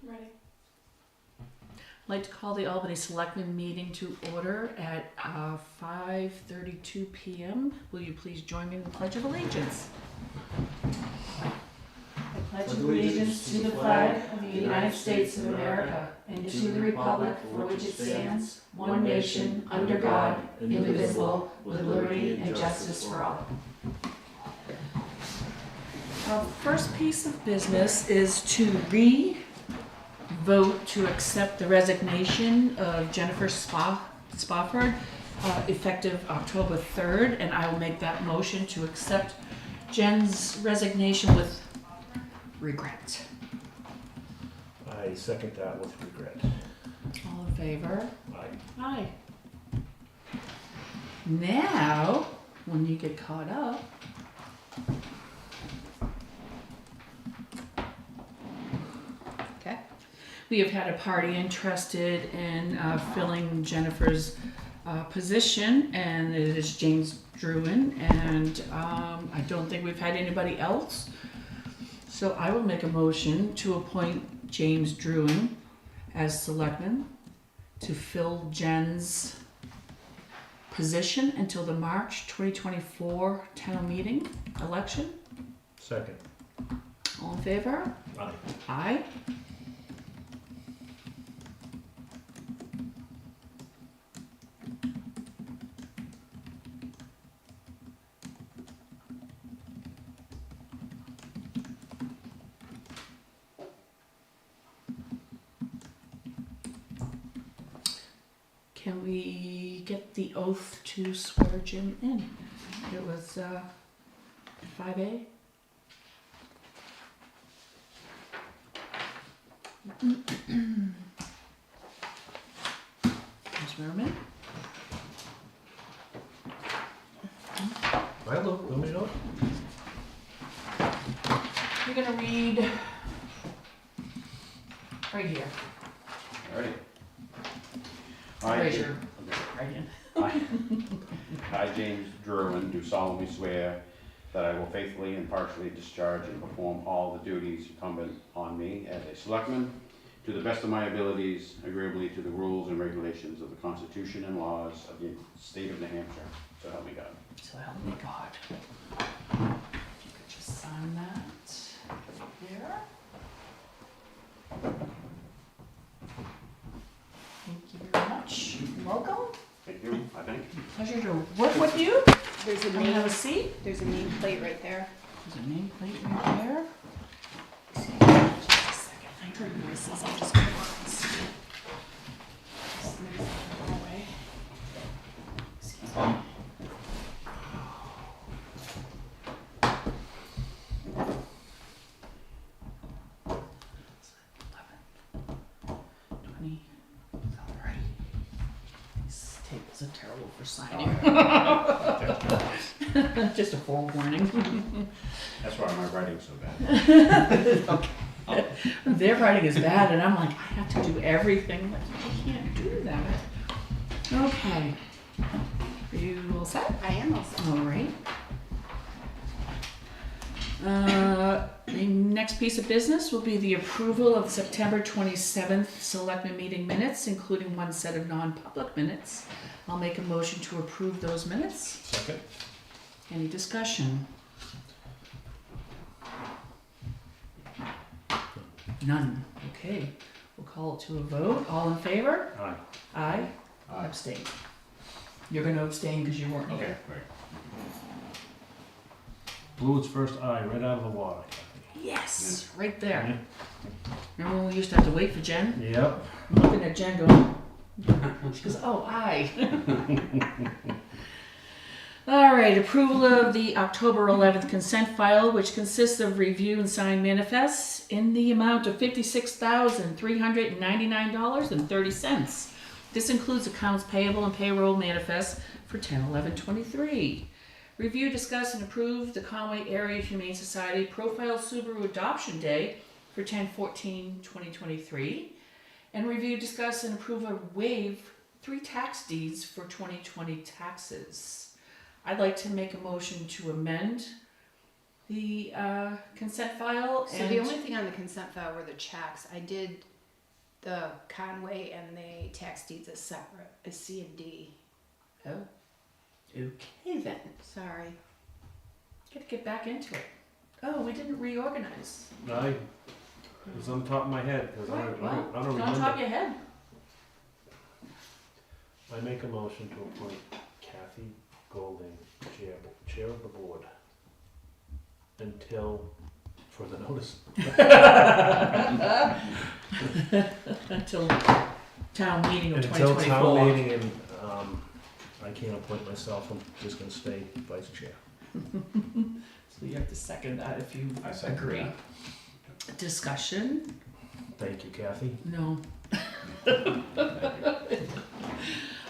Ready. I'd like to call the Albany Selectmen meeting to order at 5:32 p.m. Will you please join me in the Pledge of Allegiance? I pledge allegiance to the flag of the United States of America and to the republic for which it stands, one nation, under God, indivisible, with liberty and justice for all. Our first piece of business is to vote to accept the resignation of Jennifer Spofford, effective October 3rd, and I will make that motion to accept Jen's resignation with regret. I second that with regret. All in favor? Aye. Aye. Now, when you get caught up, we have had a party interested in filling Jennifer's position, and it is James Druin, and I don't think we've had anybody else. So I will make a motion to appoint James Druin as selectman to fill Jen's position until the March 2024 town meeting election. Second. All in favor? Aye. Aye. Can we get the oath to swear Jim in? It was 5A. Swear him in. Milo, let me know. You're gonna read right here. Alright. Raise your right hand. I, James Druin, do solemnly swear that I will faithfully and impartially discharge and perform all the duties incumbent on me as a selectman to the best of my abilities, agreeably to the rules and regulations of the Constitution and laws of the state of New Hampshire. So help me God. So help me God. If you could just sign that there. Thank you very much. Welcome. Thank you, I think. Pleasure to work with you. There's a Come have a name. seat. There's a nameplate right there. There's a nameplate right there. Just a second. I heard voices. I'll just go once. Excuse me. These tables are terrible for signing. Just a forewarning. That's why my writing's so bad. Okay. Their writing is bad, and I'm like, I have to do everything. Like, I can't do that. Okay. Are you all set? I am also. All right. The next piece of business will be the approval of September 27th Selectmen meeting minutes, including one set of non-public minutes. I'll make a motion to approve those minutes. Second. Any discussion? None. Okay. We'll call it to a vote. All in favor? Aye. Aye. Aye. Abstain. You're going to abstain because you weren't Okay, here. great. Blew its first eye right out of the water. Yes, right there. Yeah. Remember when we used to have to wait for Jen? Yep. I'm looking at Jen going, she goes, oh, aye. All right, approval of the October 11th consent file, which consists of review and signed manifests in the amount of $56,399.30. This includes accounts payable and payroll manifests for 10/11/23. Review, discuss, and approve the Conway Area Humane Society Profile Subaru Adoption Day for 10/14/2023. And review, discuss, and approve a waive 3 tax deeds for 2020 taxes. I'd like to make a motion to amend the consent file. So the only thing on the consent file were the checks. I did The Conway and the tax deeds are separate, is C and D. Oh. Okay then. Sorry. Gotta get back into it. Oh, we didn't reorganize. It was on top of my head, because I Right, well, don't it's on top of remember. your head. I make a motion to appoint Kathy Golding, chair of the board, until further notice. Until town meeting of Until 2024. town meeting, and I can't appoint myself, I'm just gonna stay vice chair. So you have to second that if you I second agree. that. Discussion? Thank you, Kathy. No.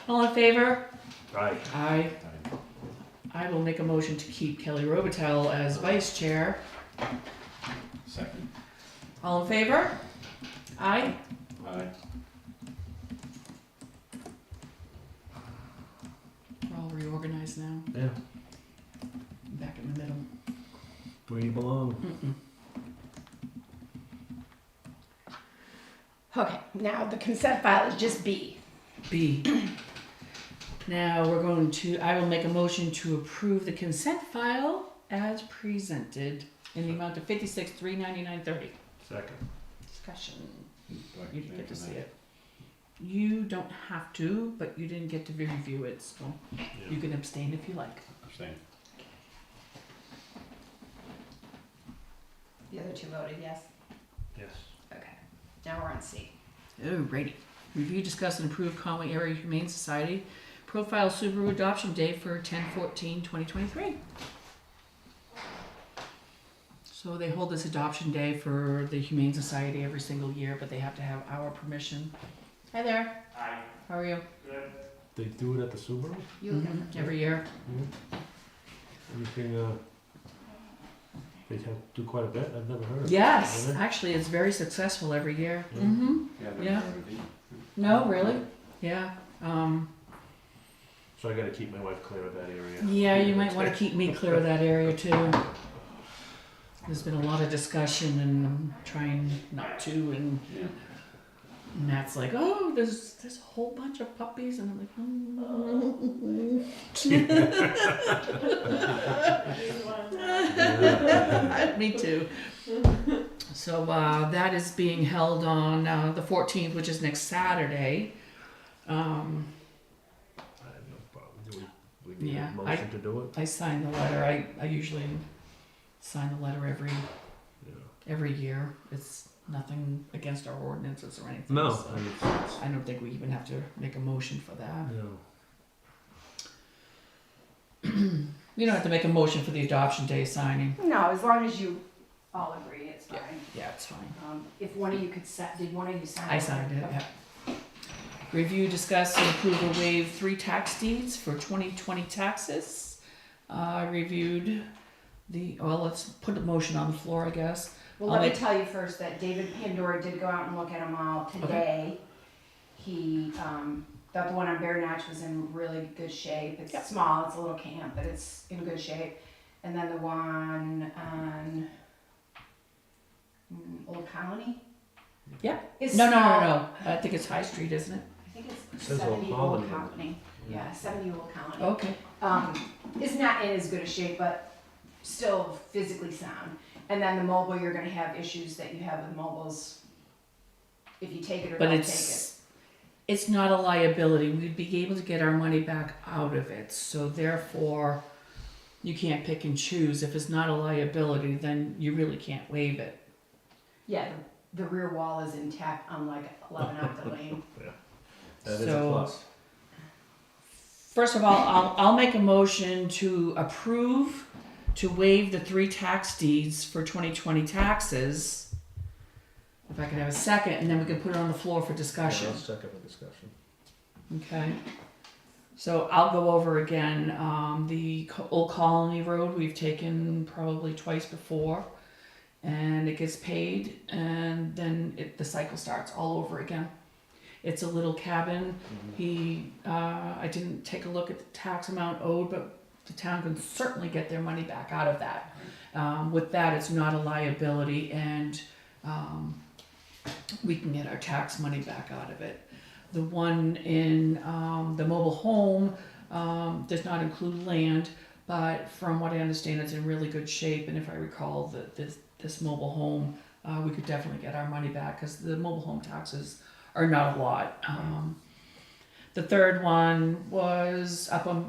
All in favor? Aye. Aye. I will make a motion to keep Kelly Robitel as vice chair. Second. All in favor? Aye. Aye. We're all reorganized now. Yeah, Back in the middle. where you belong. Mm-mm. Okay, now the consent file is just B. B. Now we're going to, I will make a motion to approve the consent file as presented in the amount of $56,399.30. Second. Discussion. Do I You didn't get to see tonight? it. You don't have to, but you didn't get to review it, so you can abstain if you like. Abstain. The other two voted yes. Yes. Okay, now we're on C. Alrighty. Review, discuss, and approve Conway Area Humane Society Profile Subaru Adoption Day for 10/14/2023. So they hold this adoption day for the Humane Society every single year, but they have to have our permission. Hi there. Hi. How are you? Good. They do it at the Subaru? You look Mhm, every year. Anything, they have to do quite a bit, I've never heard of it. Yes, Really? actually, it's very successful every year. Yeah. Mm-hmm. Yeah. Yeah. No, really? Yeah. So I gotta keep my wife clear of that area. Yeah, you might want to keep me clear of that area too. There's been a lot of discussion and I'm trying not to, and Yeah. Matt's like, oh, there's a whole bunch of puppies, and I'm like, me too. So that is being held on the 14th, which is next Saturday. I have no problem. Do we need Yeah, a motion to do it? I signed the letter. I usually sign the letter Yeah. every year. It's nothing against our ordinances or anything. No, so I don't think we even have to make a motion for that. no. You don't have to make a motion for the adoption day signing. No, as long as you all agree, it's fine. Yeah, it's fine. If one of you could did one of you sign? I signed it, yeah. Review, discuss, and approve or waive 3 tax deeds for 2020 taxes. I reviewed let's put a motion on the floor, I guess. Well, let me tell you first that David Pandora did go out and look at them all today. He thought the one on Bear Notch was in really good shape. It's Yep. small, it's a little camp, but it's in good shape. And then the one on Old Colony? Yep. It's No. small. I think it's High Street, isn't it? I think it's It says Old 70 Colony. Old Colony. Yeah, 70 Old Colony. Okay. It's not in as good a shape, but still physically sound. And then the mobile, you're gonna have issues that you have with mobiles. If you take it or But don't take it. it's not a liability. We'd be able to get our money back out of it. So therefore, you can't pick and choose. If it's not a liability, then you really can't waive it. Yeah, the rear wall is intact, unlike 11 Octa Lane. That is a So- plus. First of all, I'll make a motion to approve to waive the 3 tax deeds for 2020 taxes. If I could have a second, and then we can put it on the floor for Yeah, discussion. I'll second the discussion. Okay. So I'll go over again. The Old Colony Road we've taken probably twice before, and it gets paid, and then the cycle starts all over again. It's a little cabin. I didn't take a look at the tax amount owed, but the town can certainly get their money back out of that. With that, it's not a liability, and we can get our tax money back out of it. The one in the mobile home does not include land, but from what I understand, it's in really good shape. And if I recall, that this mobile home, we could definitely get our money back because the mobile home taxes are not a lot. The third one was up on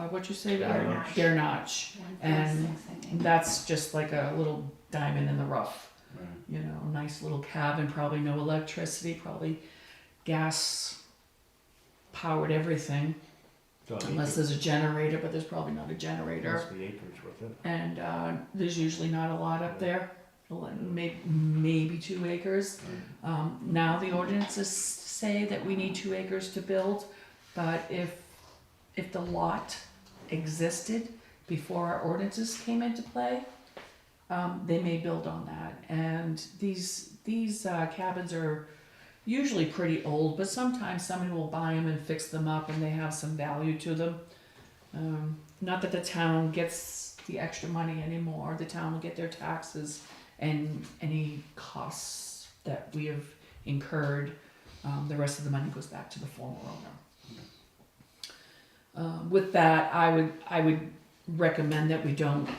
what'd you say? Bear Notch. Bear Notch. And 146, I think. that's just like a little diamond in the rough. Right. You know, nice little cabin, probably no electricity, probably gas powered everything, unless there's a generator, but there's probably not a generator. Must be acreage with it. And there's usually not a lot up there, maybe 2 acres. Now the ordinances say that we need 2 acres to build, but if the lot existed before our ordinances came into play, they may build on that. And these cabins are usually pretty old, but sometimes somebody will buy them and fix them up and they have some value to them. Not that the town gets the extra money anymore. The town will get their taxes and any costs that we have incurred. The rest of the money goes back to the former owner. With that, I would recommend that we don't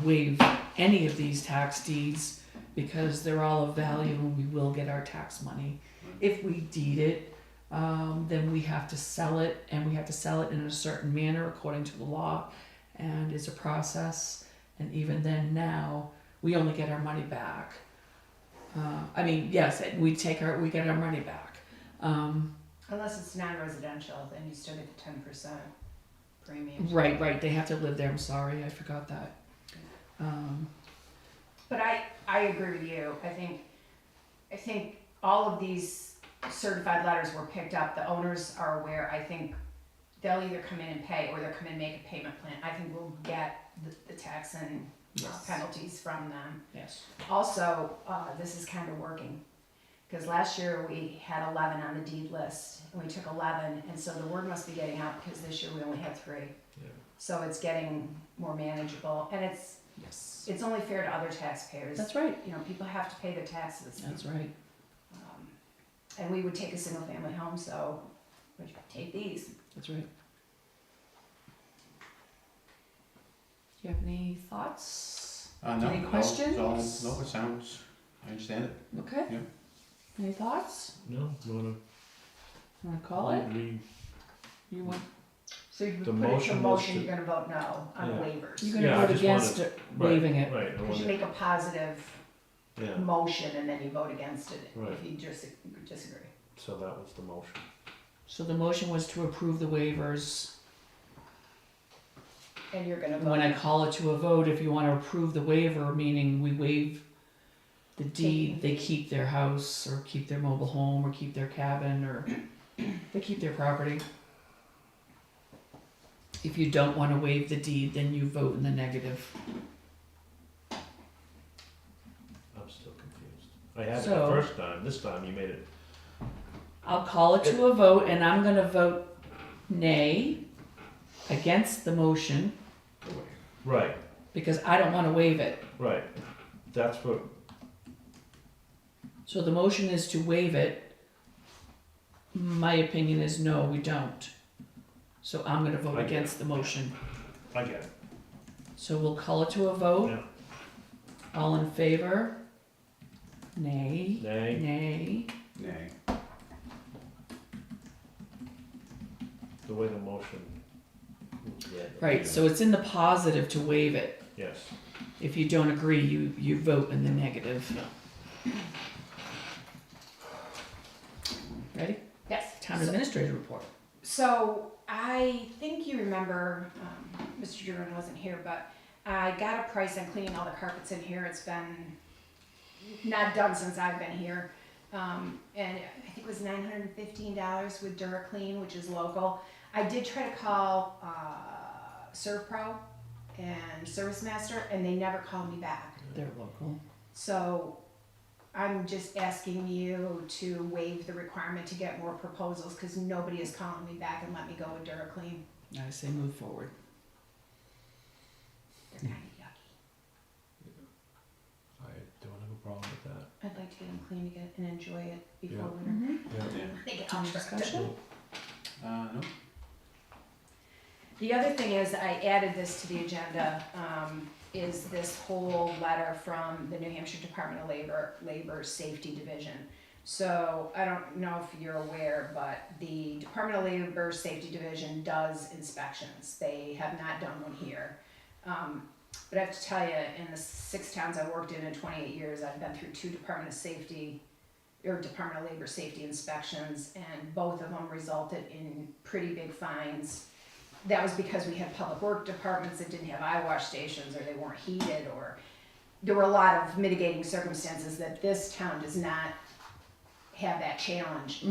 waive any of these tax deeds because they're all of value and we will get our tax money. If we deed it, then we have to sell it, and we have to sell it in a certain manner according to the law, and it's a process. And even then, now we only get our money back. I mean, yes, we get our money back. Unless it's non-residential, then you still get the 10% premium. Right. They have to live there. I'm sorry, I forgot that. But I agree with you. I think all of these certified letters were picked up. The owners are aware. I think they'll either come in and pay or they'll come in and make a payment plan. I think we'll get the tax and Yes. penalties from them. Yes. Also, this is kind of working. Because last year we had 11 on the deed list, and we took 11, and so the word must be getting out because this year we only had 3. Yeah. So it's getting more manageable, and Yes. it's only fair to other taxpayers. That's right. You know, people have to pay their taxes. That's right. And we would take a single family home, so we'd take these. That's right. Do you have any thoughts? No, Any no, questions? No, it sounds, I understand it. Okay. Yeah. Any thoughts? No, you wanna Want to call it? read? You want? So you The put it to motion was motion, to- you're gonna vote no on Yeah. waivers. You're going to Yeah, I vote just against wanted- it, waiving it. Right, I Because you wanna, make a positive yeah, motion and then you vote against it Right. if you just disagree. so that was the motion. So the motion was to approve the waivers. And you're gonna And when I vote. call it to a vote, if you want to approve the waiver, meaning we waive the deed, they keep their house or keep their mobile home or keep their cabin or they keep their property. If you don't want to waive the deed, then you vote in the negative. I'm still confused. I had it the So- first time, this time you made it, I'll call it to a vote and I'm going to vote nay against the motion right, because I don't want to waive it. right, that's what, So the motion is to waive it. My opinion is no, we don't. So I'm gonna vote I get against the motion. I get it, So we'll call it to a vote. Yeah. All in favor? Nay. nay, Nay. Nay. the way the motion was read. Right, so it's in the positive to waive it. Yes, If you don't agree, you vote in the negative. Ready? Yes. Town So- administrator report. So I think you remember, Mr. Duran wasn't here, but I got a price on cleaning all the carpets in here. It's been not done since I've been here. And I think it was $915 with DuraClean, which is local. I did try to call ServPro and Service Master, and they never called me back. They're local. So I'm just asking you to waive the requirement to get more proposals because nobody is calling me back and let me go with DuraClean. I say move forward. They're kind of yucky. I don't have a problem with that. I'd like to get them cleaned again and enjoy it before Yeah. winter. Mhm. Yeah. They get Any all tricked. discussion? No? The other thing is, I added this to the agenda, is this whole letter from the New Hampshire Department of Labor Safety Division. So, I don't know if you're aware, but the Department of Labor Safety Division does inspections. They have not done one here. But I have to tell you, in the 6 towns I worked in 28 years, I've been through 2 Department of Labor Safety inspections, and both of them resulted in pretty big fines. That was because we had public work departments that didn't have eye wash stations, or they weren't heated, or there were a lot of mitigating circumstances that this town does not have that challenge.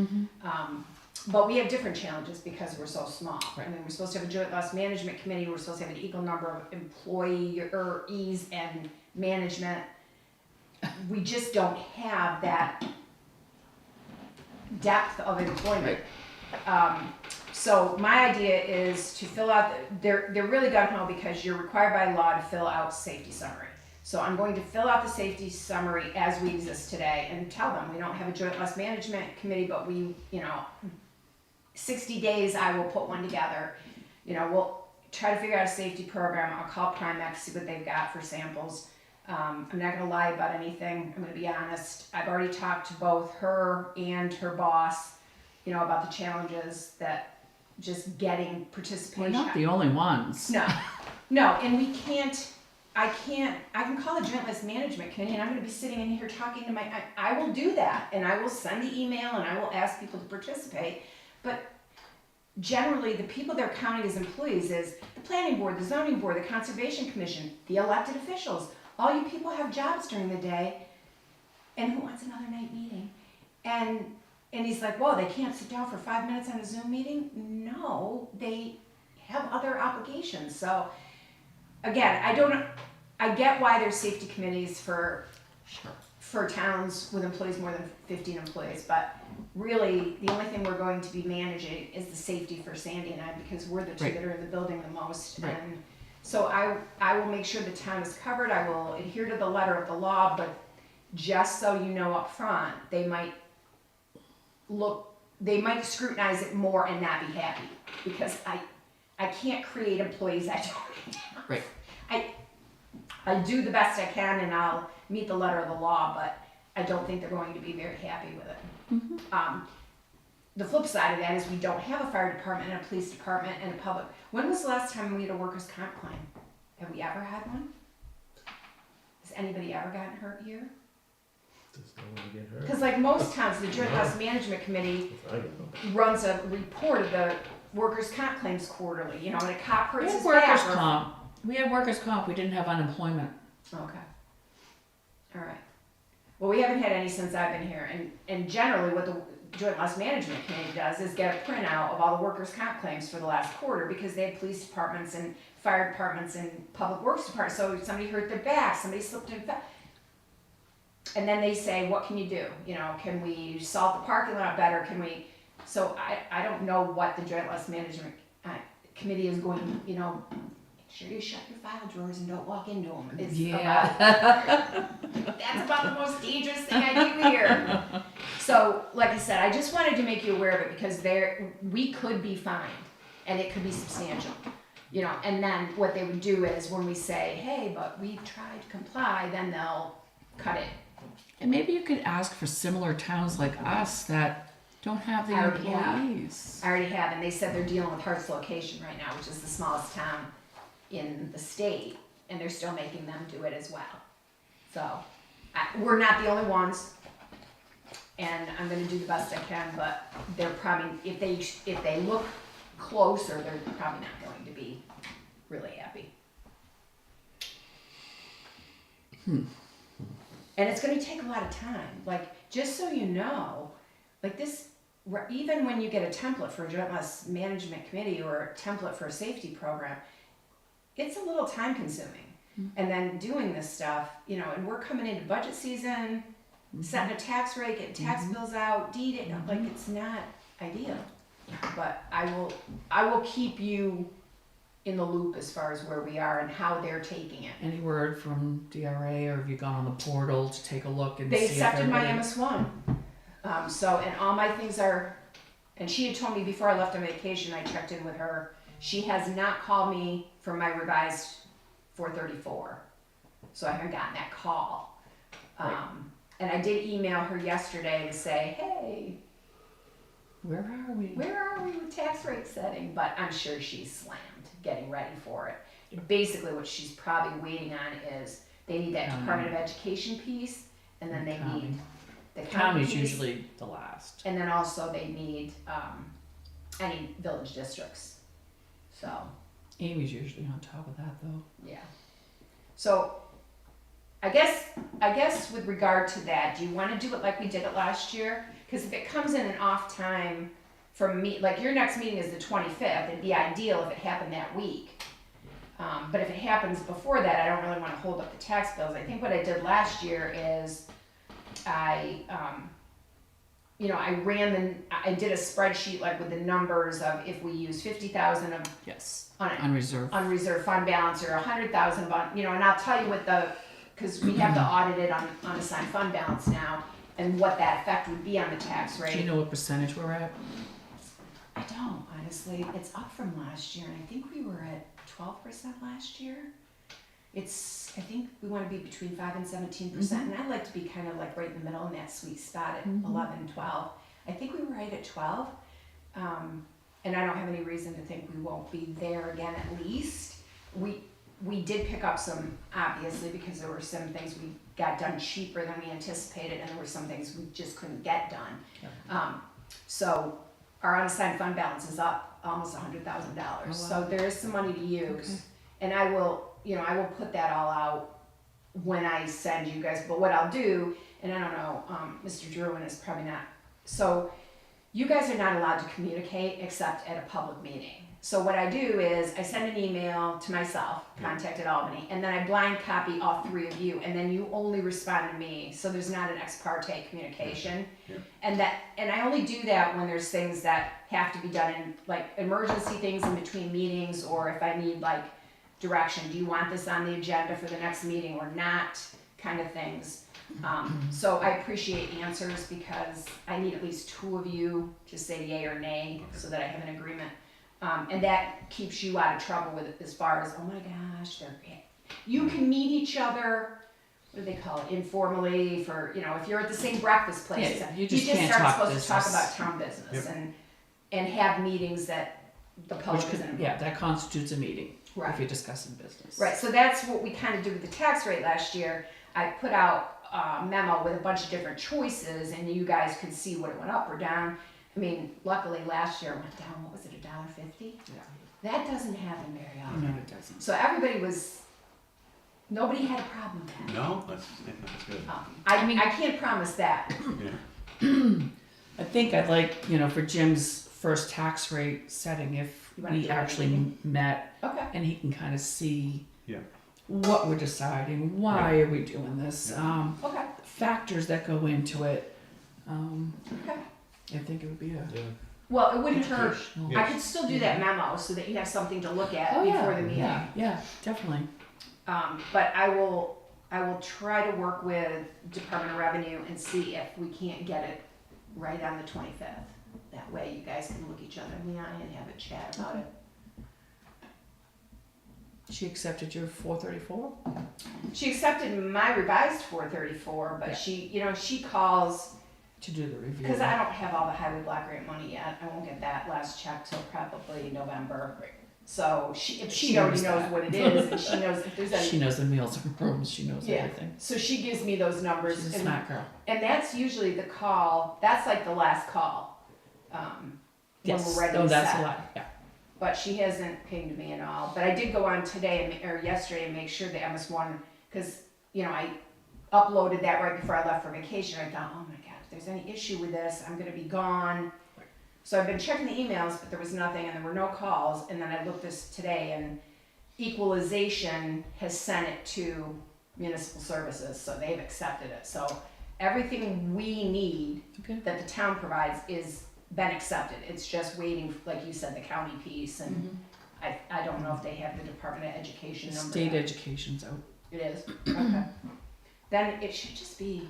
But we have different challenges because we're so small. Right. I mean, we're supposed to have a joint loss management committee, we're supposed to have an equal number of employees and management. We just don't have that depth of employment. So my idea is to fill out, they're really gung-ho because you're required by law to fill out safety summary. So I'm going to fill out the safety summary as we exist today and tell them we don't have a joint loss management committee, but we, 60 days I will put one together. We'll try to figure out a safety program. I'll call Primex, see what they've got for samples. I'm not gonna lie about anything. I'm gonna be honest. I've already talked to both her and her boss, about the challenges that just getting We're participation. not the only ones. No, and I can call the Joint List Management Committee, and I'm gonna be sitting in here talking to I will do that, and I will send the email, and I will ask people to participate, but generally, the people they're counting as employees is the planning board, the zoning board, the conservation commission, the elected officials. All you people have jobs during the day, and who wants another night meeting? And he's like, whoa, they can't sit down for 5 minutes on a Zoom meeting? No, they have other obligations. So, again, I get why there's safety committees for towns with employees more than 15 employees, but really, the only thing we're going to be managing is the safety for Sandy and I, because we're the 2 Right. that are in the building the most. Right. And so I will make sure the town is covered. I will adhere to the letter of the law, but just so you know up front, they might scrutinize it more and not be happy, because I can't create employees I don't have. Right. I do the best I can, and I'll meet the letter of the law, but I don't think they're going to be very happy with it. The flip side of that is we don't have a fire department and a police department and a public. When was the last time we had a workers' comp claim? Have we ever had one? Has anybody ever gotten hurt here? Does no one get hurt? Because like most towns, the Joint Loss Management Committee I don't know. runs a report of the workers' comp claims quarterly. When a cop We hurts had his workers' back. comp. We had workers' comp. We didn't have unemployment. Okay. All right. Well, we haven't had any since I've been here, and generally what the Joint Loss Management Committee does is get a printout of all the workers' comp claims for the last quarter, because they have police departments and fire departments and public works departments. So somebody hurt their back, somebody slipped and fell. And then they say, what can you do? Can we salt the parking lot better? Can we? So I don't know what the Joint Loss Management Committee is going to, make sure you shut your file drawers and don't walk into them. It's that's about the most dangerous thing I do here. So, like I said, I just wanted to make you aware of it, because we could be fined, and it could be substantial. And then what they would do is, when we say, hey, but we've tried to comply, then they'll cut it. And maybe you could ask for similar towns like us that don't have the I already have. employees. I already have, and they said they're dealing with Hart's Location right now, which is the smallest town in the state, and they're still making them do it as well. So, we're not the only ones, and I'm gonna do the best I can, but they're probably, if they look closer, they're probably not going to be really happy. And it's gonna take a lot of time, just so you know, this, even when you get a template for a Joint Loss Management Committee or a template for a safety program, it's a little time consuming. And then doing this stuff, and we're coming into budget season, setting a tax rate, getting tax bills out, deeding, it's not ideal. But I will keep you in the loop as far as where we are and how they're taking it. Any word from DRA, or have you gone on the portal to take a look and They see if accepted my everybody- MS1. So, and all my things are, and she had told me before I left on vacation, I checked in with her. She has not called me for my revised 434. So I haven't gotten that call. And I did email her yesterday to say, hey, Where are we? where are we with tax rate setting? But I'm sure she's slammed getting ready for it. Basically what she's probably waiting on is they need that Department of Education piece, and then they County. need the county County's piece, usually the last. and then also they need any village districts. So, Amy's usually on top of that though. yeah. So I guess with regard to that, do you want to do it like we did it last year? Because if it comes in an off time from me, like your next meeting is the 25th, it'd be ideal if it happened that week. But if it happens before that, I don't really want to hold up the tax bills. I think what I did last year is I did a spreadsheet like with the numbers of if we use 50,000 of Yes. on it. Unreserved. Unreserved fund balance or 100,000 bond, and I'll tell you what because we have to audit it on unassigned fund balance now, and what that effect would be on the tax rate. Do you know what percentage we're at? I don't, honestly. It's up from last year, and I think we were at 12% last year. I think we want to be between 5 and 17%, and I'd like to be kind of like right in the middle in that sweet spot at 11, 12. I think we were right at 12, and I don't have any reason to think we won't be there again at least. We did pick up some, obviously, because there were some things we got done cheaper than we anticipated, and there were some things we just couldn't get done. Yeah. So our unassigned fund balance is up almost $100,000. wow. So there is some money to use, Okay. and I will put that all out when I send you guys. But what I'll do, and I don't know, Mr. Druin is probably not. So you guys are not allowed to communicate except at a public meeting. So what I do is I send an email to myself, contact at Albany, and then I blind copy all three of you, and then you only respond to me. So there's not an ex parte communication. Yeah. And I only do that when there's things that have to be done in like emergency things in between meetings, or if I need like direction, do you want this on the agenda for the next meeting or not, kind of things. So I appreciate answers because I need at least two of you to say yay or nay so that I have an agreement. And that keeps you out of trouble with it as far as, oh my gosh, you can meet each other, what do they call it, informally for, if you're at the same breakfast place. Yeah, you just can't aren't talk supposed to talk business. about town business and have meetings that the public isn't involved. Yeah, that constitutes a meeting. Right. If you're discussing business. Right, so that's what we kind of did with the tax rate last year. I put out a memo with a bunch of different choices, and you guys could see what it went up or down. I mean, luckily last year it went down, what was it, $1.50? Yeah. That doesn't happen very often. No, it doesn't. So nobody had a problem with that. No, that's good. I can't promise that. I think I'd like, for Jim's first tax rate setting, if You wanna we do it actually meeting? met Okay. and he can kind of see Yeah. what we're deciding, why are we doing this, Okay. factors that go into it. Okay. I think it would be a. Yeah. Well, it wouldn't hurt. educational- I could still do that memo so that you have something to look at Oh, before yeah, the meeting. yeah, definitely. But I will try to work with Department of Revenue and see if we can't get it right on the 25th. That way you guys can look each other in the eye and have a chat about it. She accepted your 434? She accepted my revised 434, but Yeah. she calls, To do the review. because I don't have all the highway block grant money yet. I won't get that last check till probably November. So if she She already knows knows that. what it is, and she knows if there's any. She knows the meals and rooms, she knows Yeah. everything. So she gives me those numbers. She's a and- smart girl. And that's usually the call, that's like the last call. When Yes, we're ready oh, to that's set. a lot, yeah. But she hasn't pinged me at all. But I did go on today or yesterday and make sure the MS1, because, I uploaded that right before I left for vacation. I thought, oh my God, if there's any issue with this, I'm gonna be gone. So I've been checking the emails, but there was nothing and there were no calls. And then I looked this today and Equalization has sent it to Municipal Services, so they've accepted it. So everything we need Okay. that the town provides is been accepted. It's just waiting, like you said, the county piece, and I don't know if they have the Department of Education number. State yet. education's out. It is, okay. Then it should just be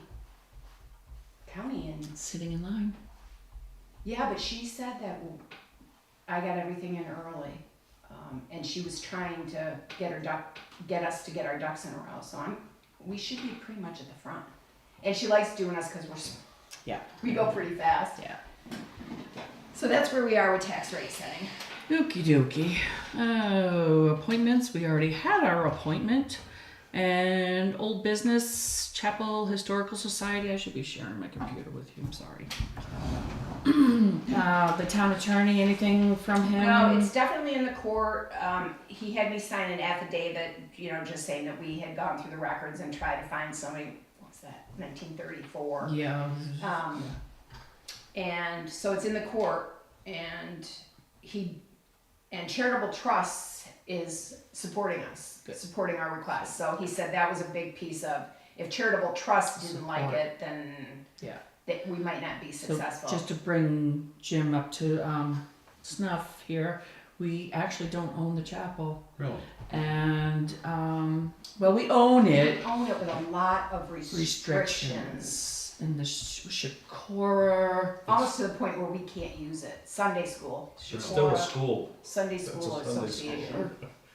county and, Sitting in line. yeah, but she said that I got everything in early. And she was trying to get us to get our ducks in a row, so we should be pretty much at the front. And she likes doing us because we go pretty fast. Yeah. So that's where we are with tax rate setting. Okie dokie. Oh, appointments. We already had our appointment. And old business, Chapel Historical Society. I should be sharing my computer with you. I'm sorry. The town attorney, anything from him? No, it's definitely in the court. He had me sign an affidavit, just saying that we had gone through the records and tried to find somebody, what's that, 1934. Yeah. And so it's in the court, and Charitable Trusts is supporting us, Good. supporting our request. So he said that was a big piece of, if Charitable Trust didn't like Support. it, then Yeah. that we might not be So successful. just to bring Jim up to snuff here, we actually don't own the chapel. Really? And, well, we own We it. own it with a lot of restrictions. Restrictions. In the Shakora. Almost to the point where we can't use it. Sunday school. It's still a Shakora, school. Sunday It's a School Sunday Association. school.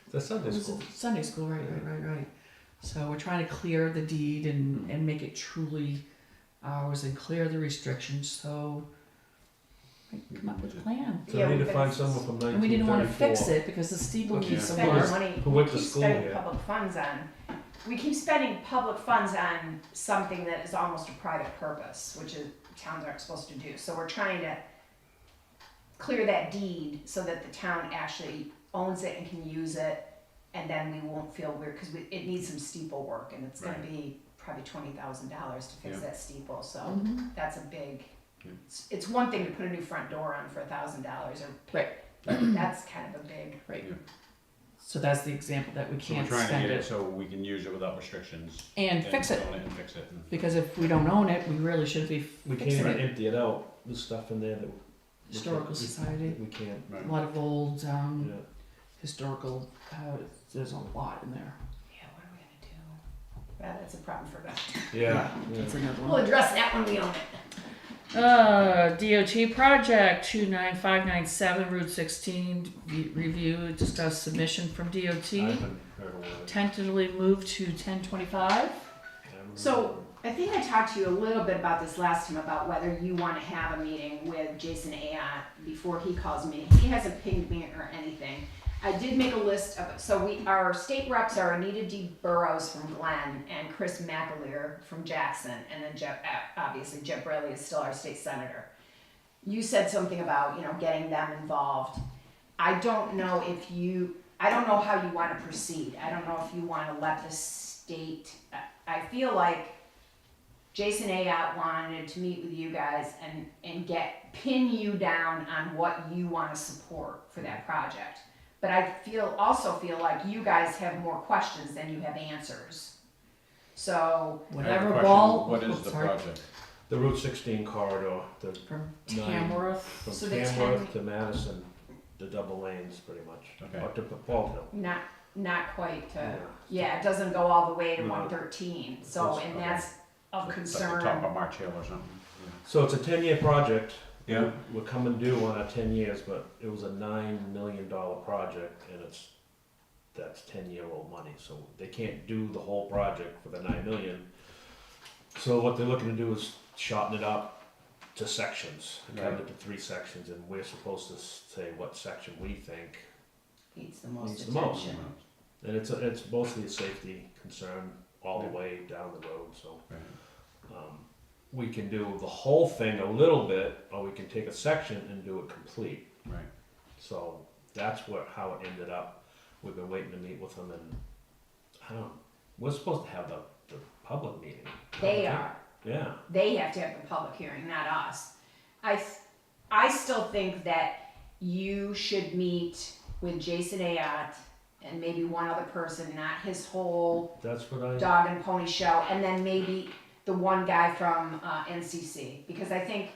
It's a Sunday It's school. a Sunday school, right. So we're trying to clear the deed and make it truly ours and clear the restrictions, so we come up with a plan. So Yeah, we need we to gotta find someone from 1934. And we didn't want to fix it because the steeple Okay. needs some Spending work. money, Who we went to keep school spending here? public funds on, we keep spending public funds on something that is almost a private purpose, which is towns aren't supposed to do. So we're trying to clear that deed so that the town actually owns it and can use it, and then we won't feel weird, because it needs some steeple work, and it's gonna Right. be probably $20,000 to fix Yeah. that steeple, so Mhm. that's a big, Yeah. it's one thing to put a new front door on for $1,000 or. Right. But that's kind of a big, Right. Yeah. So that's the example that we So we're can't trying to spend get it it so we can use it without restrictions. and fix it. own And fix it. And Because if we don't own it, we really should be We can't fixing even it. empty it out. There's stuff in there that we Historical can't- Society. We can't. Right. A lot of old Yeah. historical. There's a lot in there. yeah, what are we gonna do? Well, that's a problem for us. Yeah. That's another We'll one. address that when we own it. DOT project 29597 Route 16 review discuss submission from I DOT. haven't heard a word. Tentatively moved to 1025. I haven't heard So- a word. I think I talked to you a little bit about this last time, about whether you wanna have a meeting with Jason Ayotte before he calls me. He hasn't pinged me or anything. I did make a list of, our state reps are Anita D. Burrows from Glenn and Chris McAleer from Jackson, and then obviously Jeff Bradley is still our state senator. You said something about, getting them involved. I don't know how you wanna proceed. I don't know if you wanna let the state, I feel like Jason Ayotte wanted to meet with you guys and pin you down on what you wanna support for that project. But I also feel like you guys have more questions than you have answers. So, I have a Whatever question. ball. What is oops, the sorry, project? The Route 16 corridor, From Nine. Tamworth. from So the Tamworth to Madison, the double lanes pretty much. Okay. Or to Bald Hill. not quite, Yeah. yeah, it doesn't go all the way to No. 113, so, and Okay. that's of Like concern. the top of March Hill or something? So it's a 10-year project. Yeah. We're coming due on our 10 years, but it was a $9 million project, and that's 10-year-old money, so they can't do the whole project for the 9 million. So what they're looking to do is shorten it up to sections, cut Right. it to 3 sections, and we're supposed to say what section we think. Needs the most Needs the most. attention. And it's mostly a safety concern all the way down the road, so. Right. We can do the whole thing a little bit, or we can take a section and do it complete. Right. So that's how it ended up. We've been waiting to meet with them, and we're supposed to have the public meeting. They are. Yeah. They have to have the public hearing, not us. I still think that you should meet with Jason Ayotte and maybe one other person, not his whole That's what I. dog and pony show, and then maybe the one guy from NCC, because I think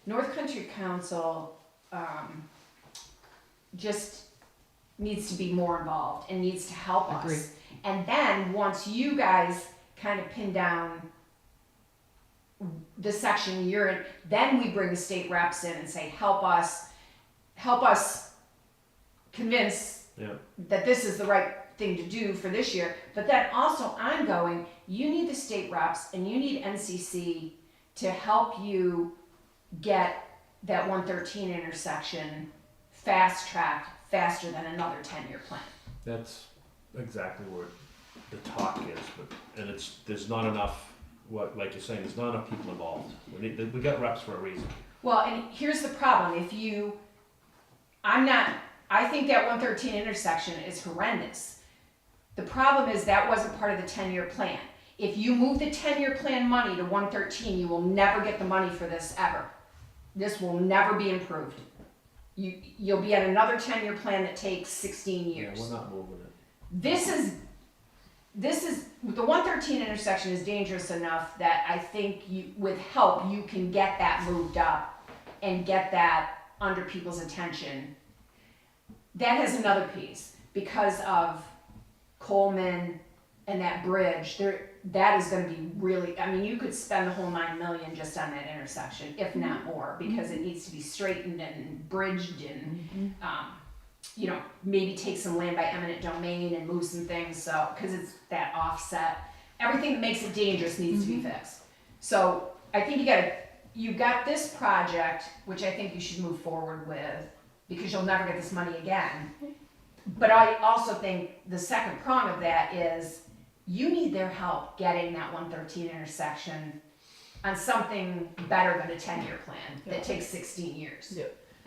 North Country Council just needs to be more involved and needs to help us. Agree. And then, once you guys kind of pin down the section you're in, then we bring the state reps in and say, help us convince Yeah. that this is the right thing to do for this year. But then also ongoing, you need the state reps and you need NCC to help you get that 113 intersection fast-tracked faster than another 10-year plan. That's exactly where the talk is, and there's not enough, like you're saying, there's not enough people involved. We got reps for a reason. Well, and here's the problem. I think that 113 intersection is horrendous. The problem is that wasn't part of the 10-year plan. If you move the 10-year plan money to 113, you will never get the money for this ever. This will never be improved. You'll be at another 10-year plan that takes 16 years. Yeah, we're not moving it. This is the 113 intersection is dangerous enough that I think with help you can get that moved up and get that under people's attention. That has another piece because of Coleman and that bridge. That is going to be really. I mean, you could spend the whole $9 million just on that intersection, if not more, because it needs to be straightened and bridged and. Maybe take some land by eminent domain and move some things, so, because it's that offset. Everything that makes it dangerous needs to be fixed. So I think you got this project, which I think you should move forward with, because you'll never get this money again. But I also think the second prong of that is you need their help getting that 113 intersection on something better than a 10-year plan that takes 16 years. Yeah.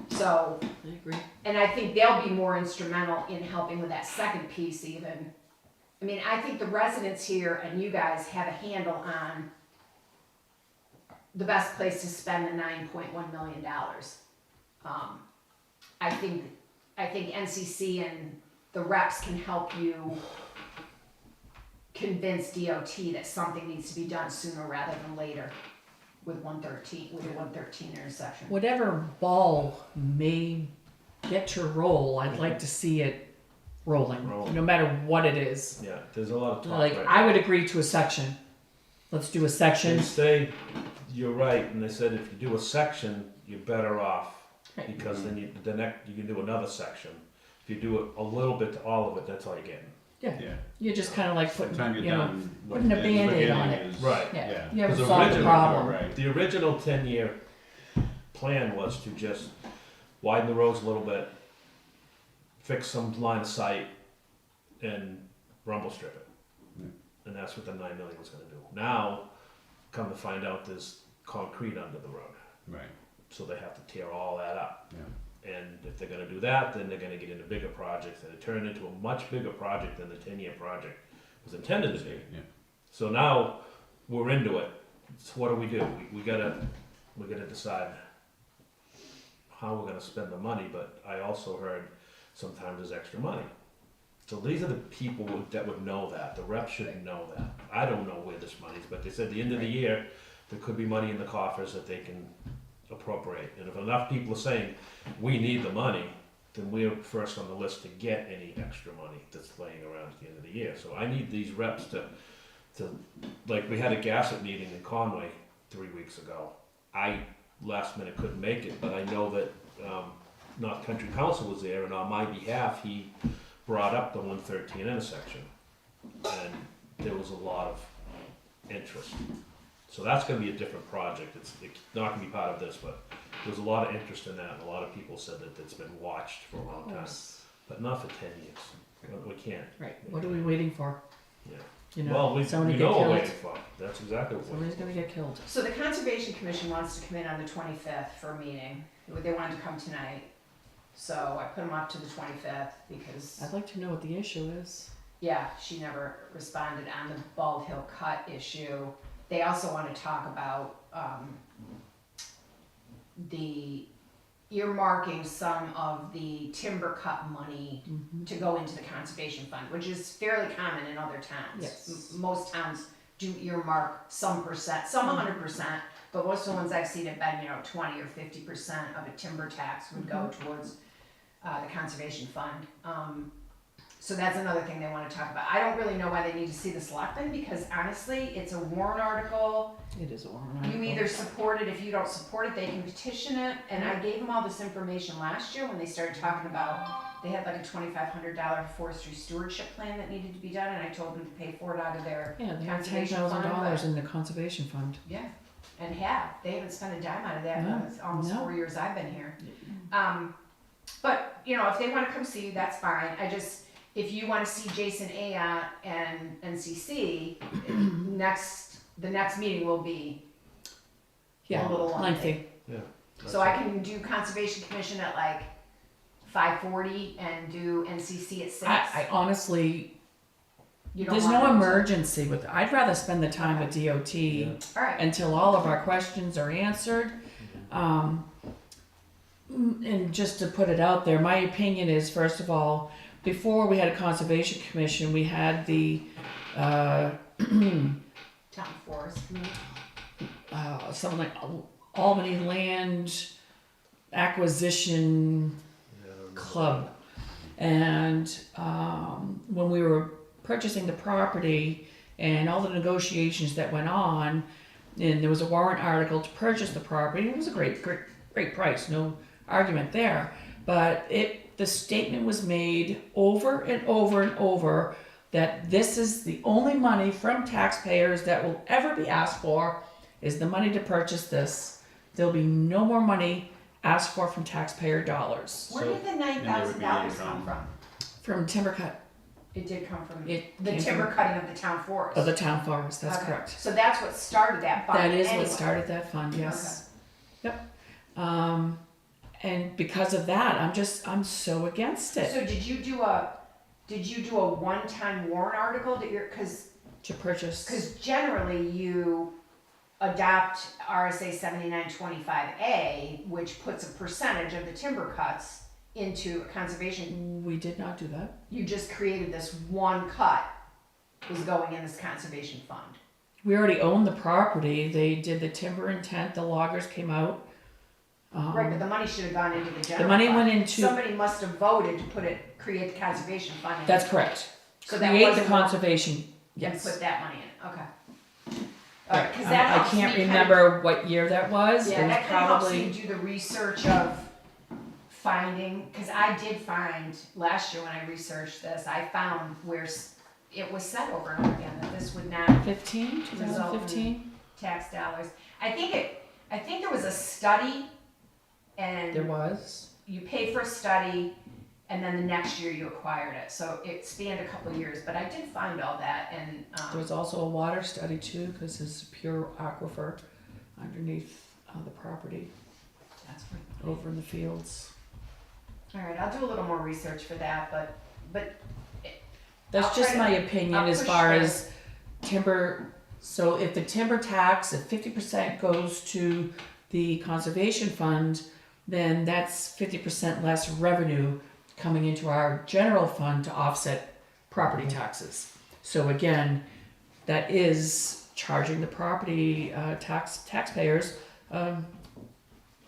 So, I agree. and I think they'll be more instrumental in helping with that second piece even. I mean, I think the residents here and you guys have a handle on the best place to spend the $9.1 million. I think NCC and the reps can help you convince DOT that something needs to be done sooner rather than later with the 113 intersection. Whatever ball may get to roll, I'd like to see it rolling, no matter what it is. Yeah, there's a lot of talk. Like, right I would agree to a section. Let's do a section. They say, you're right, and they said if you do a section, you're better off, Right. because then you can do another section. If you do it a little bit to all of it, that's all you're getting. Yeah. You're just kind of like By the time you're done, putting a the Band-Aid on beginning it. is- Right. Yeah. Yeah. You haven't Because solved the originally- problem. Right. The original 10-year plan was to just widen the roads a little bit, fix some line of sight, and rumble strip it. Yeah. And that's what the $9 million was gonna do. Now, come to find out, there's concrete under the road, Right. so they have to tear all that up. Yeah. And if they're gonna do that, then they're gonna get into bigger projects, and it turned into a much bigger project than the 10-year project was intended to be. Yeah. So now, we're into it. So what do? We gotta decide how we're gonna spend the money, but I also heard sometimes there's extra money. So these are the people that would know that, the reps should know that. I don't know where this money is, but they said at the end of the year, there could be money in the coffers that they can appropriate. And if enough people are saying, we need the money, then we're first on the list to get any extra money that's laying around at the end of the year. So I need these reps to like, we had a Gasset meeting in Conway 3 weeks ago. I last minute couldn't make it, but I know that North Country Council was there, and on my behalf, he brought up the 113 intersection. And there was a lot of interest. So that's gonna be a different project. It's not gonna be part of this, but there's a lot of interest in that, and a lot of people said that it's been watched for a long time. But not for 10 years. We can't. Right. What are we waiting for? Yeah. You know, Well, we somebody know get what we're killed. waiting for. That's exactly what we're Somebody's waiting gonna get killed. So the Conservation Commission wants to come in on the 25th for a meeting. They wanted to come tonight, so I put them up to the 25th because, I'd like to know what the issue is. yeah, she never responded on the Bald Hill Cut issue. They also want to talk about the earmarking some of the timber cut money to go into the conservation fund, which is fairly common in other towns. Yes. Most towns do earmark some percent, some 100%, but most of the ones I've seen have been, 20 or 50% of a timber tax would go towards the conservation fund. So that's another thing they wanna talk about. I don't really know why they need to see the selectmen, because honestly, it's a warrant article. It is a warrant article. You either support it, if you don't support it, they can petition it, and I gave them all this information last year when they started talking about, they had like a $2,500 forestry stewardship plan that needed to be done, and I told them to pay for it out of their Yeah, they have conservation fund, $10,000 in the conservation fund. yeah, and they haven't spent a dime out of that No, in the almost no. 4 years I've been here. But, you know, if they wanna come see you, that's fine, if you wanna see Jason Ayotte and NCC, the next meeting will be Yeah, a little lengthy. Yeah. so I can do Conservation Commission at like 5:40 and do NCC at 6. I honestly, You don't there's want no them to- emergency with, I'd rather spend the time with DOT Yeah. All right, until all of our questions are answered. And just to put it out there, my opinion is, first of all, before we had a conservation commission, we had the, town forest committee. something like Albany Land Acquisition Club. And when we were purchasing the property and all the negotiations that went on, and there was a warrant article to purchase the property, it was a great price, no argument there. But the statement was made over and over and over that this is the only money from taxpayers that will ever be asked for, is the money to purchase this. There'll be no more money asked for from taxpayer dollars. Where did the $9,000 come from? From timber cut. It did come from It the came timber from- cutting of the town forest. Of the town forest, that's Okay. correct. So that's what started that fund. That is anyway. what started that fund, yes. Yep. And because of that, I'm so against it. So did you do a one-time warrant article that To purchase. because generally you adopt RSA 7925A, which puts a percentage of the timber cuts into a conservation. We did not do that. You just created this one cut was going in this conservation fund. We already owned the property. They did the timber intent, the loggers came out. Right, but the money should have gone into the general money fund. went into- Somebody must have voted to create the conservation fund. and- That's correct. So that Create the wasn't one- conservation, And yes. put that money in, okay. Right. Alright, cause that I helps can't me kinda- remember what year that was. Yeah, It was that kinda helps probably, me do the research of finding, cause I did find, last year when I researched this, I found where it was said over and over again that this would not 2015? tax dollars. I think there was a study and There was. you paid for a study and then the next year you acquired it, so it spanned a couple of years, but I did find all that and, There was also a water study too, because it's a pure aquifer underneath the property that's great. over in the fields. Alright, I'll do a little more research for that, but That's I'll just try my to- opinion I'll as push far for it. as timber. So if the timber tax, if 50% goes to the conservation fund, then that's 50% less revenue coming into our general fund to offset property taxes. So again, that is charging the property taxpayers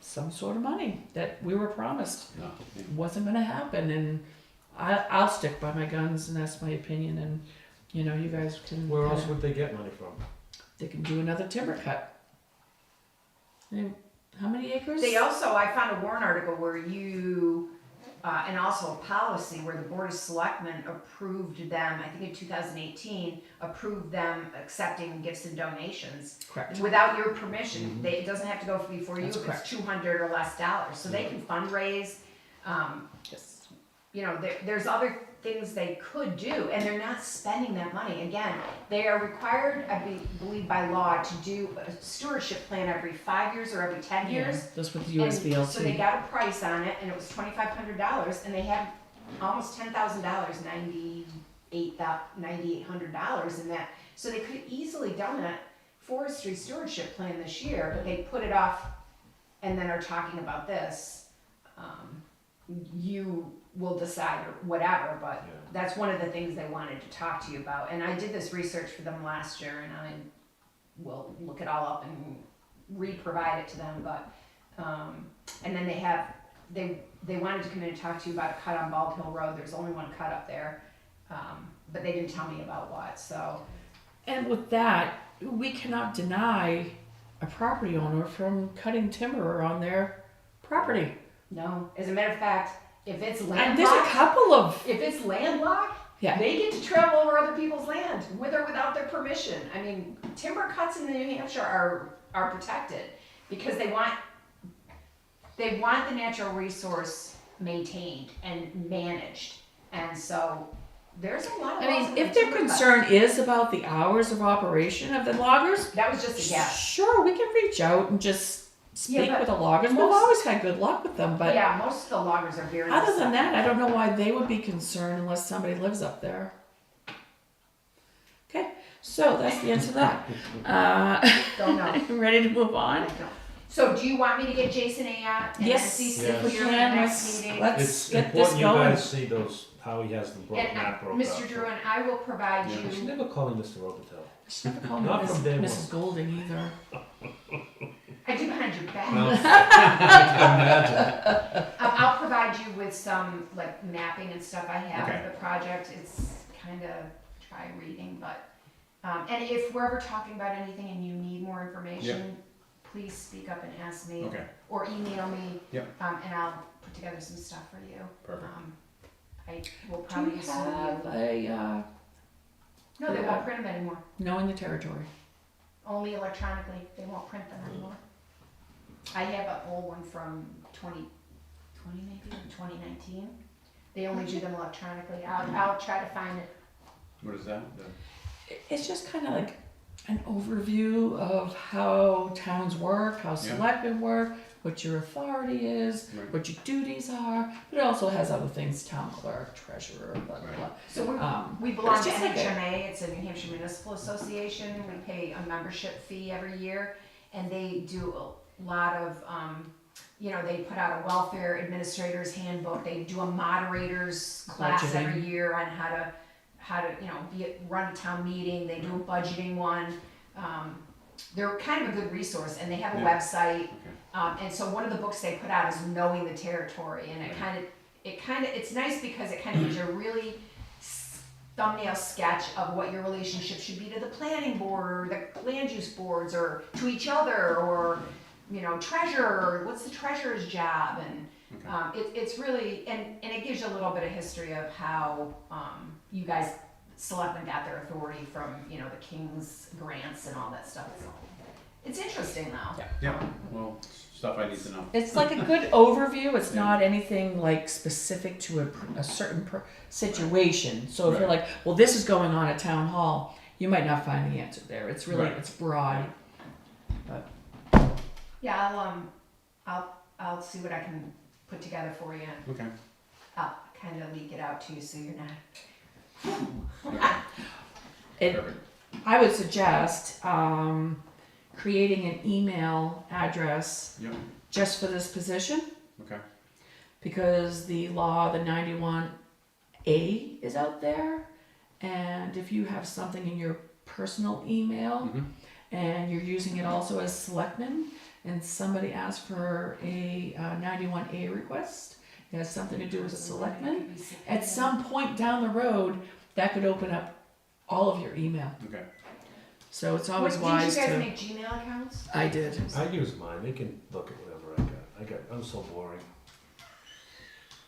some sort of money that we were promised. No, yeah. Wasn't gonna happen, and I'll stick by my guns, and that's my opinion, and you know, you guys can. Where else would they get money from? They can do another timber cut. And how many acres? I found a warrant article where and also a policy where the Board of Selectmen approved them, I think in 2018, approved them accepting gifts and donations Correct. without your permission. It doesn't have to go before you That's if correct. it's $200 or less dollars, so they can fundraise. Yes. You know, there's other things they could do, and they're not spending that money. Again, they are required, I believe by law, to do a stewardship plan every 5 years or every 10 years. Yeah, that's with the And USVLT. so they got a price on it, and it was $2,500, and they had almost $10,000, $9,800 in that. So they could have easily done that forestry stewardship plan this year, but they put it off, and then are talking about this. You will decide or whatever, but Yeah. that's one of the things they wanted to talk to you about. And I did this research for them last year, and I will look it all up and re-provide it to them, but, and then they have they wanted to come in and talk to you about a cut on Bald Hill Road. There's only one cut up there, but they didn't tell me about what. So, And with that, we cannot deny a property owner from cutting timber on their property. no. As a matter of fact, if it's And there's a landlocked, couple of, if it's landlocked, yeah, they get to travel over other people's land with or without their permission. I mean, timber cuts in New Hampshire are protected because they want the natural resource maintained and managed. And so there's a lot of I laws mean, in if their timber cuts. concern is about the hours of operation of the loggers, That was just a guess. sure, we can reach out and just speak but with the loggers. We've most- always had good luck with them, but Yeah, most of the loggers are very other than that, receptive. I don't know why they would be concerned unless somebody lives up there. Okay, so that's the answer to that. Don't know. I'm ready to move I on. don't. So do you want me to get Jason and Yes, NCC if we here for the can, next meeting? let's It's get this important you going. guys see those, how he has the map broke up. Mr. Druin, I will provide You should you, never call him Mr. Robitel. Should never call me Not from day Mrs. Golding either. I do behind your back. Well, I can imagine. I'll provide you with some like mapping and stuff I have Okay. of the project. It's kind of try reading, but, and if we're ever talking about anything and you need more information, please speak up and ask me. Okay, Or email me. Yep. And I'll put together some stuff for you. perfect. I will Do probably you assume have you. a, No, they won't print them anymore. knowing the territory? Only electronically. They won't print them anymore. I have an old one from 2020 maybe, or 2019. They only do them electronically. I'll try to find it. What is that? It's just kind of like an overview of how towns work, how selectmen work, what your authority is, Right. what your duties are, but it also has other things, town clerk, treasurer, blah, blah, Right. blah. So we But belong it's to just like a- NHMA. It's a New Hampshire Municipal Association. We pay a membership fee every year, and they do a lot of, they put out a welfare administrator's handbook. They do a moderator's class every Budgeting. year on how to run a town meeting. They do a budgeting one. They're kind of a good resource, and they have a Yeah. website. Okay. And so one of the books they put out is Knowing the Territory, and it's nice because it kind of gives you a really thumbnail sketch of what your relationship should be to the planning board or the land use boards or to each other or, treasurer, what's the treasurer's job, and it's really, and it gives you a little bit of history of how you guys, selectmen, got their authority from, the King's grants and all that stuff. It's interesting though. Yeah, well, stuff I need to know. It's like a good overview. It's Yeah. not anything like specific to a certain situation. So if you're Right. like, well, this is going on at town hall, you might not find the answer there. It's really, Right. it's broad. Yeah, I'll see what I can put together for you. Okay. I'll kind of leak it out to you so you're not. It, Perfect. I would suggest creating an email address Yep. just for this position, Okay. because the law, the 91A is out there, and if you have something in your personal email Mhm. and you're using it also as selectman, and somebody asks for a 91A request, it has something to do with a selectman, at some point down the road, that could open up all of your email. Okay. So it's always Did wise you guys to. make Gmail accounts? I did. I use mine, they can look at whatever I got. I'm so boring.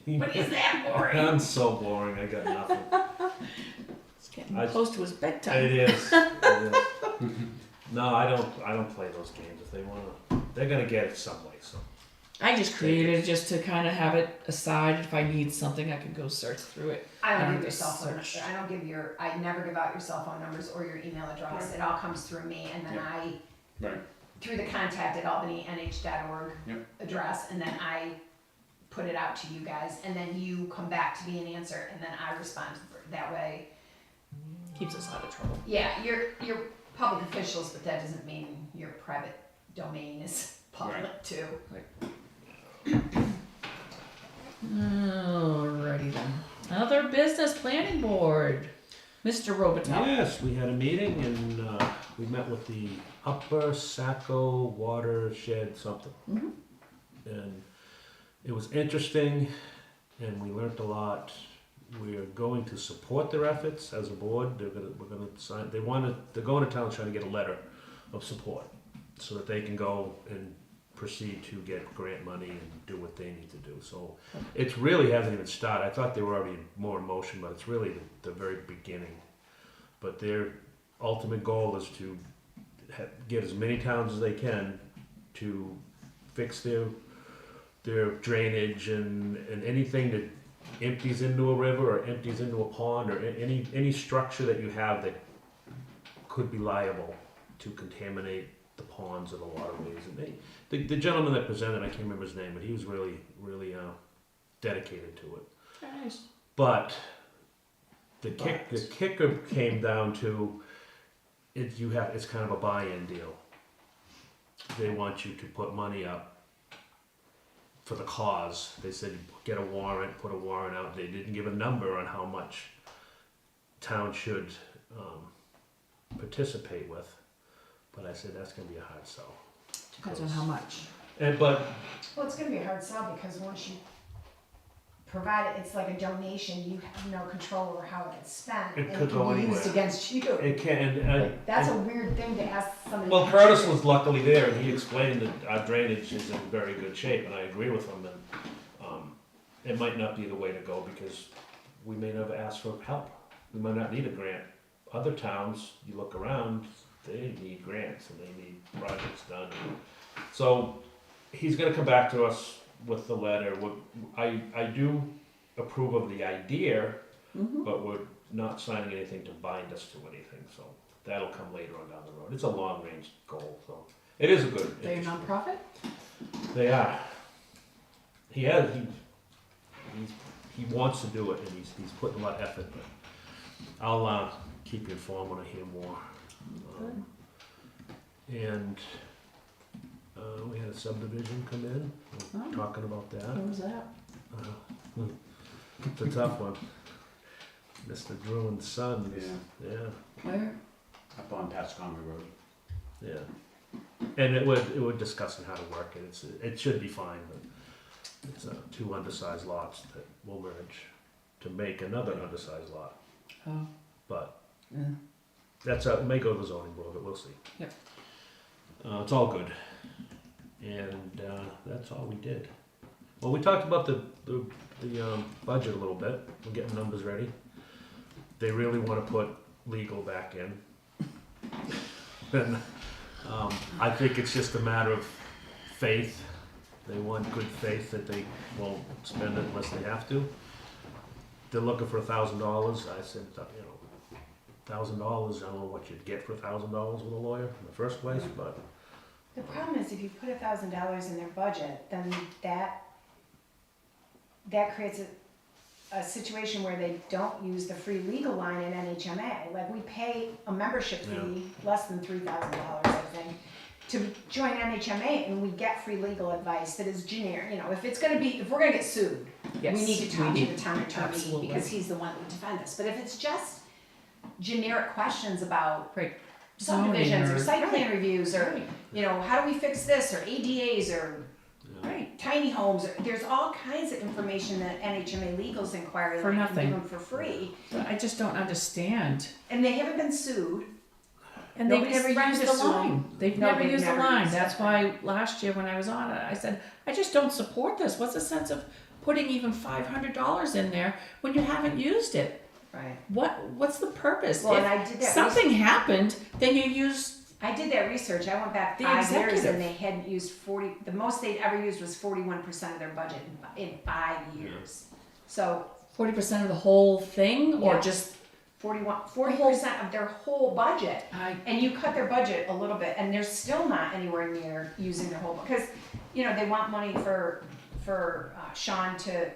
What is that boring? I'm so boring, I got nothing. It's getting I- close to his bedtime. It is, it is. No, I don't play those games. If they wanna, they're gonna get it some way, so. I just created it just to kind of have it aside. If I need something, I can go search through it. I don't I give your don't cell phone number. search. I never give out your cell phone numbers or your email address. It all comes through me, and then Yeah. Right. through the contact at albanynh.org Yep. address, and then I put it out to you guys, and then you come back to me and answer, and then I respond that way. Keeps us out of trouble. Yeah, you're public officials, but that doesn't mean your private domain is public Right. too. Alrighty then. Other business planning board. Mr. Robitel. Yes, we had a meeting and, we met with the Upper Saco Watershed something. Mhm. And it was interesting, and we learned a lot. We are going to support their efforts as a board. We're gonna sign. They're going to town trying to get a letter of support so that they can go and proceed to get grant money and do what they need to do. So it really hasn't even started. I thought they were already more in motion, but it's really the very beginning. But their ultimate goal is to get as many towns as they can to fix their drainage and anything that empties into a river or empties into a pond or any structure that you have that could be liable to contaminate the ponds in a lot of ways. And the gentleman that presented, I can't remember his name, but he was really dedicated to it. Nice. But the kicker came down to it's kind of a buy-in deal. They want you to put money up for the cause. They said get a warrant, put a warrant out. They didn't give a number on how much town should participate with. But I said that's going to be a hard sell. Depends on how much. Well, it's gonna be a hard sell because once you provide it, it's like a donation, you have no control over how it gets spent. It and could go be used anywhere. against you. It can. That's a weird thing to ask somebody. Well, to Curtis contribute. was luckily there, and he explained that our drainage is in very good shape, and I agree with him. And it might not be the way to go because we may never ask for help. We might not need a grant. Other towns, you look around, they need grants and they need projects done. So he's going to come back to us with the letter. I do approve of the idea, but we're not signing anything to bind us to anything. So that'll come later on down the road. It's a long range goal, so it is a good. They're a nonprofit? They are. He wants to do it, and he's putting a lot of effort. But I'll keep you informed when I hear more. And we had a subdivision come in. We're talking about that. What was that? It's a tough one. Mr. Druin's son. Yeah. Where? Up on Pascoma Road. Yeah. And we're discussing how to work it. It should be fine, but it's two undersized lots that will merge to make another undersized lot. Oh. But Yeah. it may go to the zoning board, but we'll see. Yep. It's all good. And that's all we did. Well, we talked about the budget a little bit. We're getting numbers ready. They really want to put legal back in. And I think it's just a matter of faith. They want good faith that they won't spend it unless they have to. They're looking for $1,000. I said, $1,000. I don't know what you'd get for $1,000 with a lawyer in the first place, but The problem is if you put $1,000 in their budget, then that creates a situation where they don't use the free legal line in NHMA. Like we pay a membership fee, less than $3,000, I think, to join NHMA, and we get free legal advice that is generic. If we're gonna get sued, we need to talk to the town attorney absolutely. because he's the one that would defend us. But if it's just generic questions about Right. subdivisions or Zoning or- site plan reviews or, how do we fix this, or ADAs or Right. tiny homes, there's all kinds of information that NHMA Legal's inquiry For line can nothing. give them for free. But I just don't understand. And they haven't been sued. And they've Nobody's never threatened used to the sue line. them. They've No, never they've used the never line. used That's it. why last year when I was on it, I said, I just don't support this. What's the sense of putting even $500 in there when you haven't used it? Right. What's the purpose? Well, If and I did that. something happened, then you use. I did that research. I went back The 5 years executive. and they hadn't used the most they'd ever used was 41% of their budget in 5 years. So 40% of the whole thing, or Yeah. just 40% of their whole budget. I And you cut their budget a little bit, and they're still not anywhere near using their whole, because, they want money for Sean to,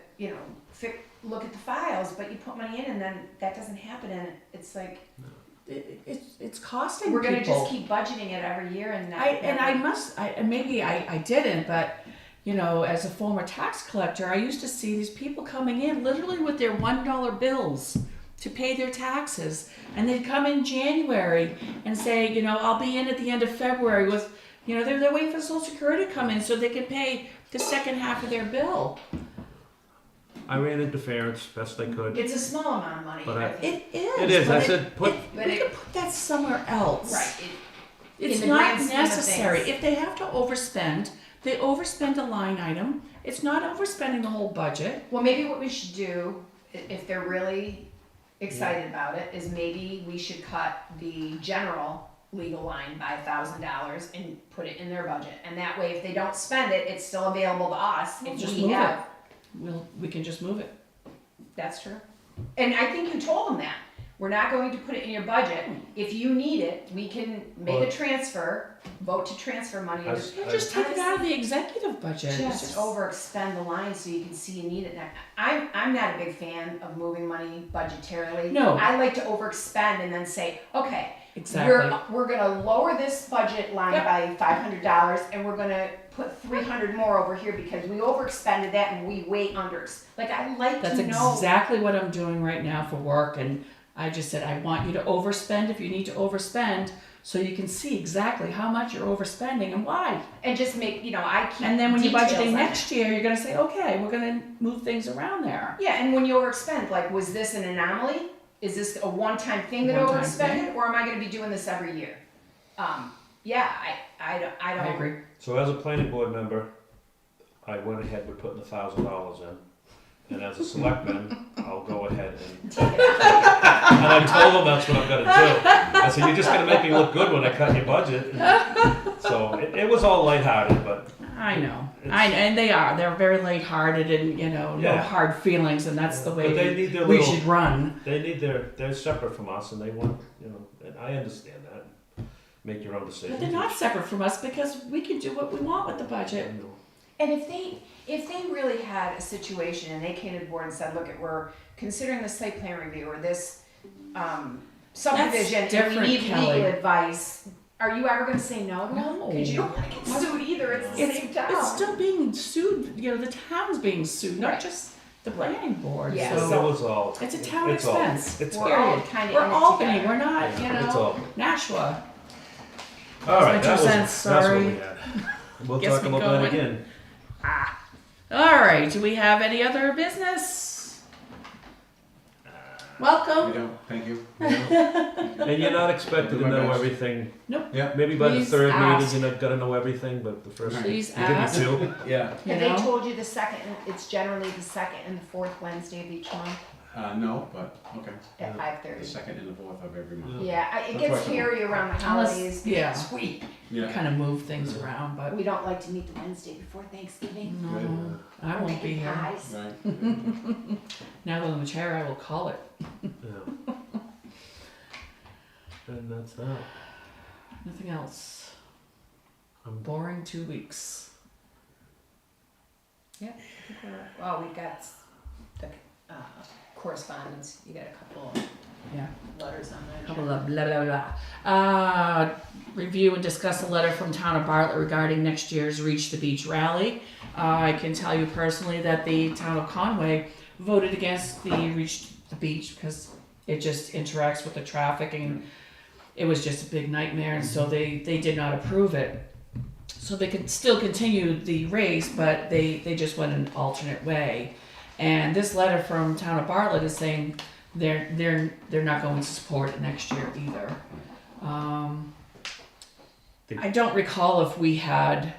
look at the files, but you put money in and then that doesn't happen, and it's like, it's costing we're gonna people. just keep budgeting it every year and that. I didn't, but as a former tax collector, I used to see these people coming in literally with their $1 bills to pay their taxes, and they'd come in January and say, I'll be in at the end of February with You know, they're waiting for Social Security to come in so they can pay the second half of their bill. I ran interference best I could. It's a small amount of money. But I think. It is. It is, but I said, put, But we it- could put that somewhere else. Right. It's in the not grand scheme of necessary. things. If they have to overspend, they overspend a line item. It's not overspending the whole budget. Well, maybe what we should do, if they're really excited about it, is maybe we should cut the general legal line by $1,000 and put it in their budget. And that way, if they don't spend it, it's still available to us. If Just we move have, We can just move it. that's true. And I think you told them that. We're not going to put it in your budget. If you need it, we can make a Well- transfer, vote to transfer money. into- As- Just take it out of the executive budget. It's Just overexpend the line so you can see you need it. Now, I'm not a big fan of moving money budgetarily. No. I like to overexpend and then say, okay, Exactly. we're gonna lower this budget line Yep. by $500 and we're gonna put 300 more over here because we overexpended that and we way under. Like, I like That's to know. exactly what I'm doing right now for work, and I just said, I want you to overspend if you need to overspend, so you can see exactly how much you're overspending and why. And just make, I keep And then when you're details budgeting on next year, you're gonna say, okay, we're gonna move things around there. it. Yeah, and when you overspend, like, was this an anomaly? Is this a one-time thing that One-time overexpended, or am I gonna be doing this every year? Yeah, I don't. I agree. so as a planning board member, I went ahead with putting $1,000 in. And as a selectman, I'll go ahead and, Take it out. and I told them that's what I'm gonna do. I said, you're just gonna make me look good when I cut your budget. So it was all lighthearted, but I know. It's- And they are. They're very lighthearted and, no Yeah. hard feelings, and that's the way But they need their we little- should run. they're separate from us and they want, and I understand that. Make your own decisions. But they're not separate from us because we can do what we want with the I budget. know. And if they really had a situation and they came to the board and said, look, we're considering this site plan review or this subdivision and we different, need Kelly. legal advice, are you ever gonna say no to them? No. Because you don't wanna get sued either at the same time. It's still being sued, the town's being sued, not Right. just the planning board. Yeah, So So it was all. it's a town it's all- expense. It's We're all Period. kinda We're in it Albany, together. we're not, It's all. Nashua. All right, my 2 that was, cents, that's what sorry. we had. We'll Guess talk we about going. that again. All right, do we have any other business? We Welcome. don't, thank you. And you're not expected to My know best. everything. Yeah, Maybe by the Please third ask. meeting, you're not gonna know everything, but the first, Please you give me ask. 2. yeah, You Have they know? told you it's generally the second and the fourth Wednesday of each month no, but, okay, at the 5:30? second and the fourth of every month. Yeah, it That's gets what I thought. hairy around the Unless- holidays. yeah. It's sweet. Yeah, Kind of move things around, but We don't like to meet the Wednesday before Thanksgiving. no, I We're won't be making here. pies. right, Now that I'm in the chair, I will call it. Yeah. And that's that. Nothing else. I'm Boring 2 weeks. I think well, we've got the correspondence. You got a couple of Yeah. letters on there. Couple of blah blah blah. Review and discuss a letter from Town of Bartlett regarding next year's Reach the Beach rally. I can tell you personally that the Town of Conway voted against the Reach the Beach because it just interacts with the traffic and it was just a big nightmare, and so they did not approve it. So they could still continue the race, but they just went an alternate way. And this letter from Town of Bartlett is saying they're not going to support it next year either. I don't recall if we had.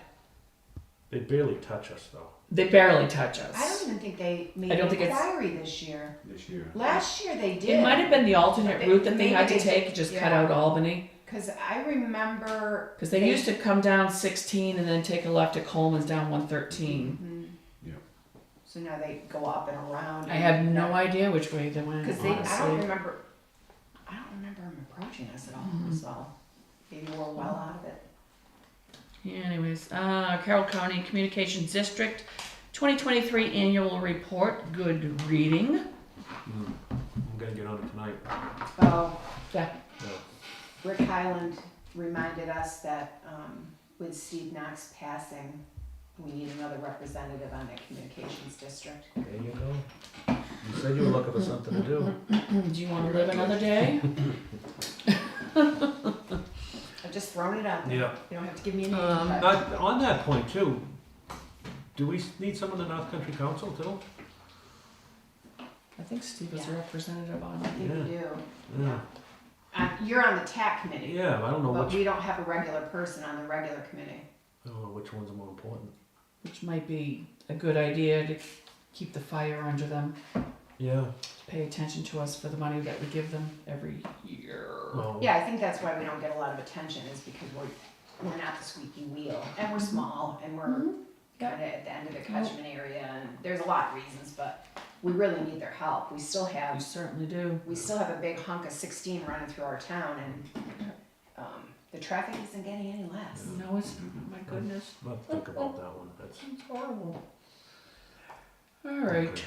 They barely touch us though. They barely touch us. I don't even think they made I don't an think it's- inquiry this year. this year. Last year they did. It might have been the alternate They- route that they maybe had to they take, did, just yeah. cut out Albany. Because I remember. Because they used to come down 16 and then take a left at Coleman's down 113. Mhm. Yeah. So now they go up and around. I have no idea which way they went. Because I don't honestly. remember. I don't remember them approaching us at all. Mhm. So maybe we're well out of it. Yeah, anyways, Carroll County Communications District 2023 Annual Report. Good reading. I'm gonna get on it tonight. Oh, Yeah. Yeah. Rick Highland reminded us that with Steve Knox passing, we need another representative on that communications district. There you go. You said you were looking for something to do. Do you want to live another day? I I'm just throwing it out there. Yeah. You don't have to give me a name, but On that point too, do we need someone in the North Country Council too? I think Steve is a Yeah. representative on I it. think Yeah. we do. Yeah. You're on the TAC committee, Yeah, I don't know but which, we don't have a regular person on the regular committee. I don't know which ones are more important. Which might be a good idea to keep the fire under them, Yeah. pay attention to us for the money that we give them every year. Well, Yeah, I think that's why we don't get a lot of attention, is because we're not the squeaky wheel, and we're small, and we're Mhm. kind of at the end of the catchment area, and there's a lot of reasons, but we really need their help. We still We have certainly do. a big hunk of 16 running through our town, and the traffic isn't getting any less. No, it's, my goodness, I'll think about that one. That's it's horrible. All right.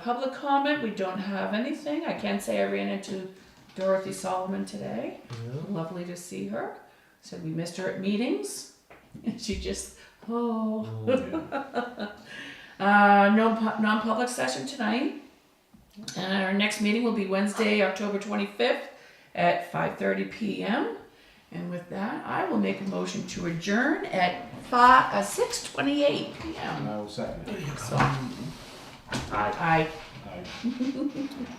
Public comment, we don't have anything. I can say I ran into Dorothy Solomon today. yeah. Lovely to see her. Said we missed her at meetings. And she just, oh. No non-public session tonight. Our next meeting will be Wednesday, October 25th at 5:30 p.m. And with that, I will make a motion to adjourn at 6:28 p.m. And I will second it. So, Aye. aye. Aye.